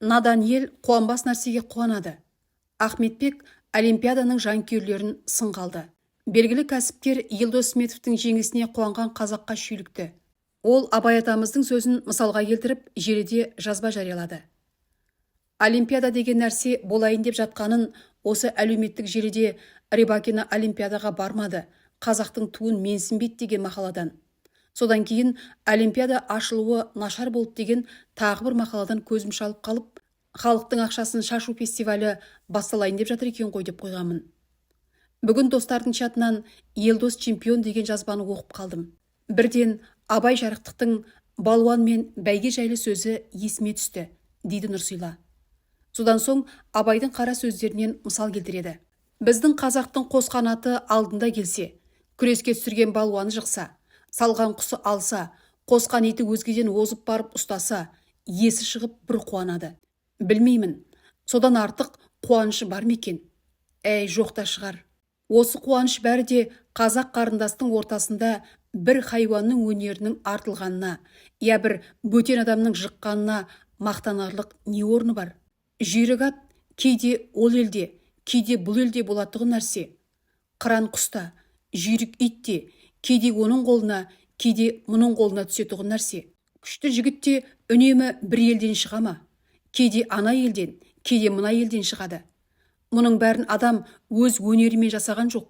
Надан ел қуанбас нәрсеге қуанады. Ахметбек олимпиаданың жанкүйерлерін сынға алды. Белгілі кәсіпкер Елдос Сметовтің жеңісіне қуанған қазаққа шүйлікті. Ол Абай атамыздың сөзін мысалға келтіріп, желіде жазба жариялады. Олимпиада деген нәрсе болайын деп жатқанын осы әлеуметтік желіде Рибакина олимпиадаға бармады, қазақтың туын менсінбейді деген мақаладан. Содан кейін олимпиада ашылуы нашар болды деген тағы бір мақаладан көзім шалып қалып, халықтың ақшасын шашу фестивалі басталайын деп жатыр екен ғой деп қойғанмын. Бүгін достардың чатынан Елдос чемпион деген жазбаны оқып қалдым. Бірден Абай Жарықтықтың балуан мен бәйге жайлы сөзі есіме түсті, дейді Нұрсила. Содан соң Абайдың қара сөздерінен мысал келтіреді. Біздің қазақтың қос қанаты алдында келсе, күреске түсірген балуаны жықса, салған құсы алса, қосқан еті өзгеден озып барып ұстаса, есі шығып бір қуанады. Білмеймін, содан артық қуанышы бар ма екен? Әй, жоқта шығар. Осы қуаныш бәрі де қазақ қарындастың ортасында бір хайуанның өнерінің артылғанына, я бір бөтен адамның жыққанына мақтанарлық не орны бар? Жүйрік ат кейде ол елде, кейде бұл елде болатұғын нәрсе. Қыран құста, жүйрік ит те кейде оның қолына, кейде мұның қолына түсетұғын нәрсе. Күшті жігіт те үнемі бір елден шыға ма? Кейде ана елден, кейде мына елден шығады. Мұның бәрін адам өз өнерімен жасаған жоқ.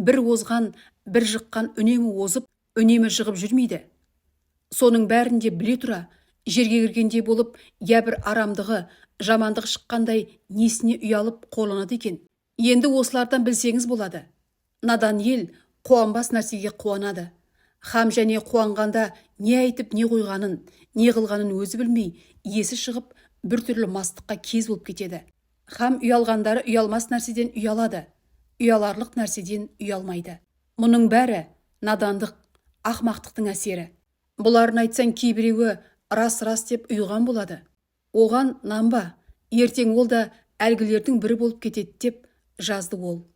Бір озған, бір жыққан үнемі озып, үнемі жығып жүрмейді. Соның бәрінде біле тұра, жерге кіргенде болып, я бір арамдығы, жамандығы шыққандай несіне ұялып қоланады екен. Енді осылардан білсеңіз болады. Надан ел қуанбас нәрсеге қуанады. Хам және қуанғанда не айтып не қойғанын, не қылғанын өзі білмей, есі шығып, бір түрлі мастыққа кез болып кетеді. Хам ұялғандары ұялмас нәрседен ұялады, ұяларлық нәрседен ұялмайды. Мұның бәрі надандық, ақмақтықтың әсері. Бұларын айтсаң кейбіреуі рас деп ұйған болады. Оған нанба, ертең ол да әлгілердің бірі болып кетеді деп жазды ол.